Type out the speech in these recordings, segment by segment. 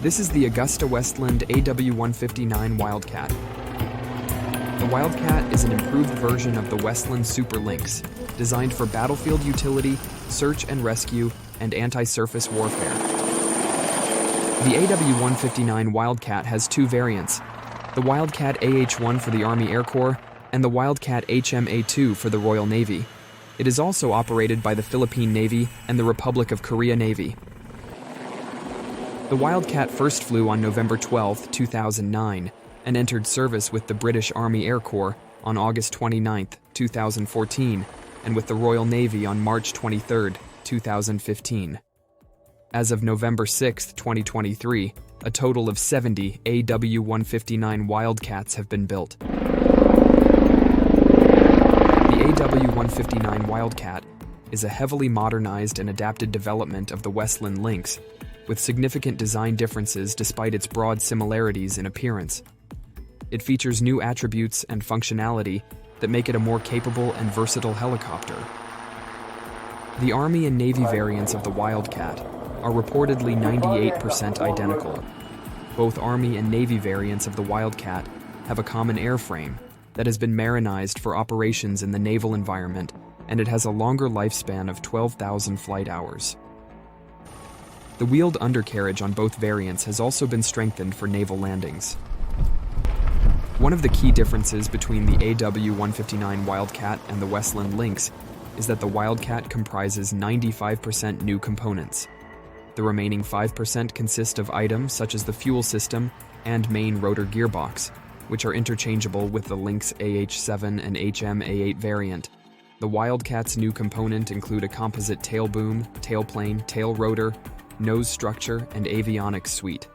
This is the Augusta Westland AW159 Wildcat. The Wildcat is an improved version of the Westland Super Lynx, designed for battlefield utility, search and rescue, and anti-surface warfare. The AW159 Wildcat has two variants, the Wildcat AH-1 for the Army Air Corps and the Wildcat HMA-2 for the Royal Navy. It is also operated by the Philippine Navy and the Republic of Korea Navy. The Wildcat first flew on November 12, 2009, and entered service with the British Army Air Corps on August 29, 2014, and with the Royal Navy on March 23, 2015. As of November 6, 2023, a total of 70 AW159 Wildcats have been built. The AW159 Wildcat is a heavily modernized and adapted development of the Westland Lynx, with significant design differences despite its broad similarities in appearance. It features new attributes and functionality that make it a more capable and versatile helicopter. The Army and Navy variants of the Wildcat are reportedly 98% identical. Both Army and Navy variants of the Wildcat have a common airframe that has been marinized for operations in the naval environment, and it has a longer lifespan of 12,000 flight hours. The wheeled undercarriage on both variants has also been strengthened for naval landings. One of the key differences between the AW159 Wildcat and the Westland Lynx is that the Wildcat comprises 95% new components. The remaining 5% consist of items such as the fuel system and main rotor gearbox, which are interchangeable with the Lynx AH-7 and HMA-8 variant. The Wildcat's new component include a composite tail boom, tailplane, tail rotor, nose structure, and avionics suite.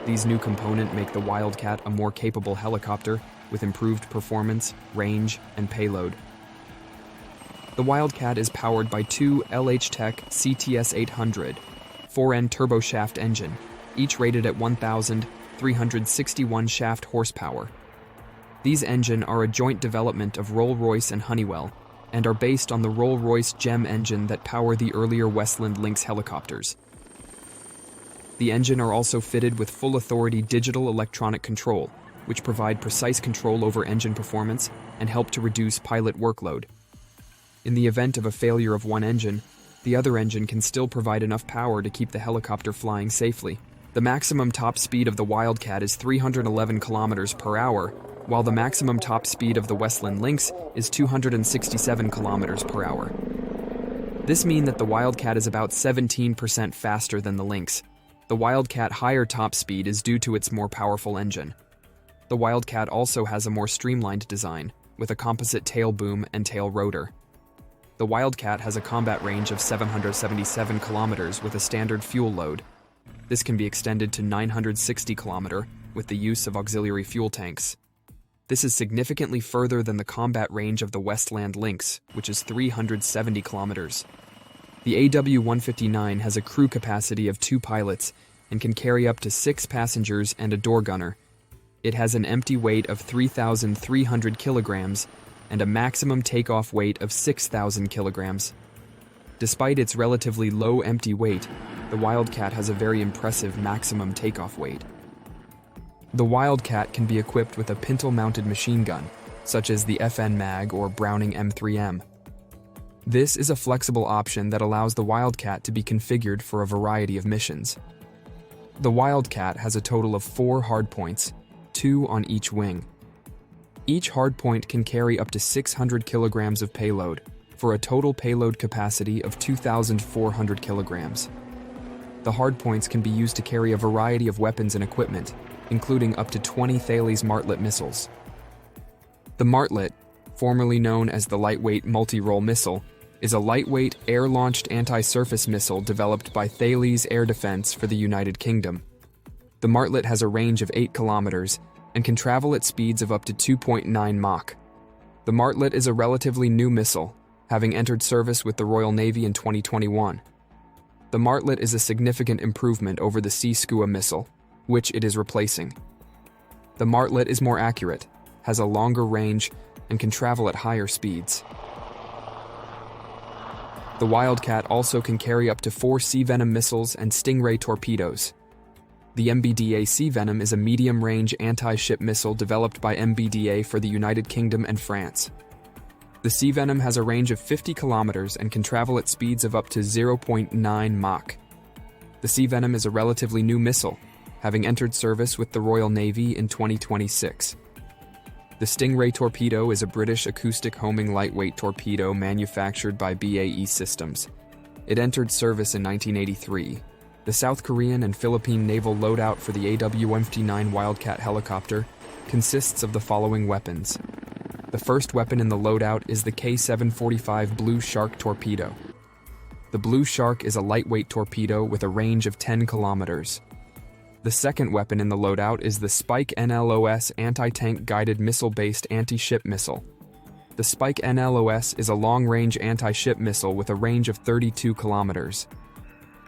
These new components make the Wildcat a more capable helicopter with improved performance, range, and payload. The Wildcat is powered by two LH-Tech CTS-800 4N turboshaft engine, each rated at 1,361 shaft horsepower. These engines are a joint development of Rolls-Royce and Honeywell, and are based on the Rolls-Royce GEM engine that power the earlier Westland Lynx helicopters. The engine are also fitted with full authority digital electronic control, which provide precise control over engine performance and help to reduce pilot workload. In the event of a failure of one engine, the other engine can still provide enough power to keep the helicopter flying safely. The maximum top speed of the Wildcat is 311 kilometers per hour, while the maximum top speed of the Westland Lynx is 267 kilometers per hour. This means that the Wildcat is about 17% faster than the Lynx. The Wildcat higher top speed is due to its more powerful engine. The Wildcat also has a more streamlined design, with a composite tail boom and tail rotor. The Wildcat has a combat range of 777 kilometers with a standard fuel load. This can be extended to 960 kilometers with the use of auxiliary fuel tanks. This is significantly further than the combat range of the Westland Lynx, which is 370 kilometers. The AW159 has a crew capacity of 2 pilots and can carry up to 6 passengers and a door gunner. It has an empty weight of 3,300 kilograms and a maximum takeoff weight of 6,000 kilograms. Despite its relatively low empty weight, the Wildcat has a very impressive maximum takeoff weight. The Wildcat can be equipped with a pintle-mounted machine gun, such as the FN Mag or Browning M3M. This is a flexible option that allows the Wildcat to be configured for a variety of missions. The Wildcat has a total of 4 hardpoints, 2 on each wing. Each hardpoint can carry up to 600 kilograms of payload, for a total payload capacity of 2,400 kilograms. The hardpoints can be used to carry a variety of weapons and equipment, including up to 20 Thales Martlet missiles. The Martlet, formerly known as the Lightweight Multi-Role Missile, is a lightweight, air-launched anti-surface missile developed by Thales Air Defense for the United Kingdom. The Martlet has a range of 8 kilometers and can travel at speeds of up to 2.9 Mach. The Martlet is a relatively new missile, having entered service with the Royal Navy in 2021. The Martlet is a significant improvement over the Sea Skua missile, which it is replacing. The Martlet is more accurate, has a longer range, and can travel at higher speeds. The The Wildcat also can carry up to 4 Sea Venom missiles and Stingray torpedoes. The MBDA Sea Venom is a medium-range anti-ship missile developed by MBDA for the United Kingdom and France. The Sea Venom has a range of 50 kilometers and can travel at speeds of up to 0.9 Mach. The Sea Venom is a relatively new missile, having entered service with the Royal Navy in 2026. The Stingray torpedo is a British acoustic homing lightweight torpedo manufactured by BAE Systems. It entered service in 1983. The South Korean and Philippine naval loadout for the AW159 Wildcat helicopter consists of the following weapons. The first weapon in the loadout is the K-745 Blue Shark torpedo. The Blue Shark is a lightweight torpedo with a range of 10 kilometers. The second weapon in the loadout is the Spike NLOS anti-tank guided missile-based anti-ship missile. The Spike NLOS is a long-range anti-ship missile with a range of 32 kilometers.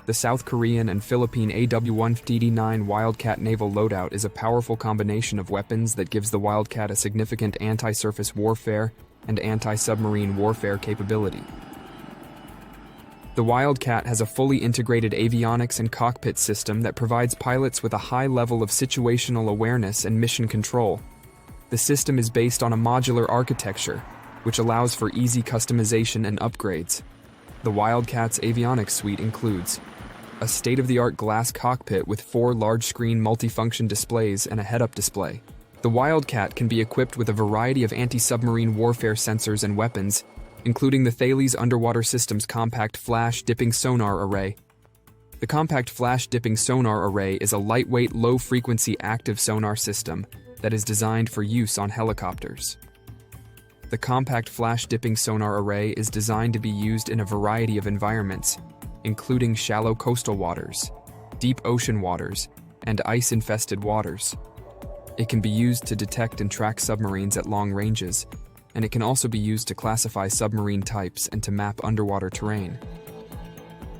The South Korean and Philippine AW159 Wildcat naval loadout is a powerful combination of weapons that gives the Wildcat a significant anti-surface warfare and anti-submarine warfare capability. The Wildcat has a fully integrated avionics and cockpit system that provides pilots with a high level of situational awareness and mission control. The system is based on a modular architecture, which allows for easy customization and upgrades. The Wildcat's avionics suite includes a state-of-the-art glass cockpit with 4 large-screen multifunction displays and a head-up display. The Wildcat can be equipped with a variety of anti-submarine warfare sensors and weapons, including the Thales Underwater Systems Compact Flash Dipping Sonar Array. The Compact Flash Dipping Sonar Array is a lightweight, low-frequency active sonar system that is designed for use on helicopters. The Compact Flash Dipping Sonar Array is designed to be used in a variety of environments, including shallow coastal waters, deep ocean waters, and ice-infested waters. It can be used to detect and track submarines at long ranges, and it can also be used to classify submarine types and to map underwater terrain.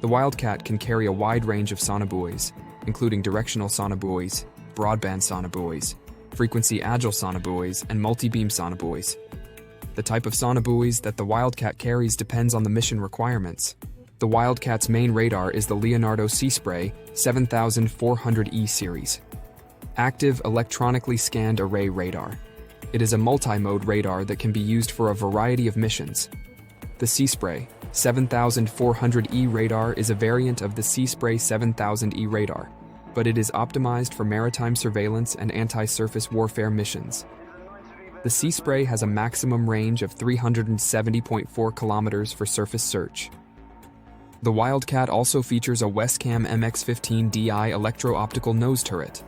The Wildcat can carry a wide range of sonobuoys, including directional sonobuoys, broadband sonobuoys, frequency agile sonobuoys, and multi-beam sonobuoys. The type of sonobuoys that the Wildcat carries depends on the mission requirements. The Wildcat's main radar is the Leonardo Seaspray 7400E series. Active electronically scanned array radar. It is a multi-mode radar that can be used for a variety of missions. The Seaspray 7400E radar is a variant of the Seaspray 7000E radar, but it is optimized for maritime surveillance and anti-surface warfare missions. The Seaspray has a maximum range of 370.4 kilometers for surface search. The Wildcat also features a Westcam MX-15DI electro-optical nose turret.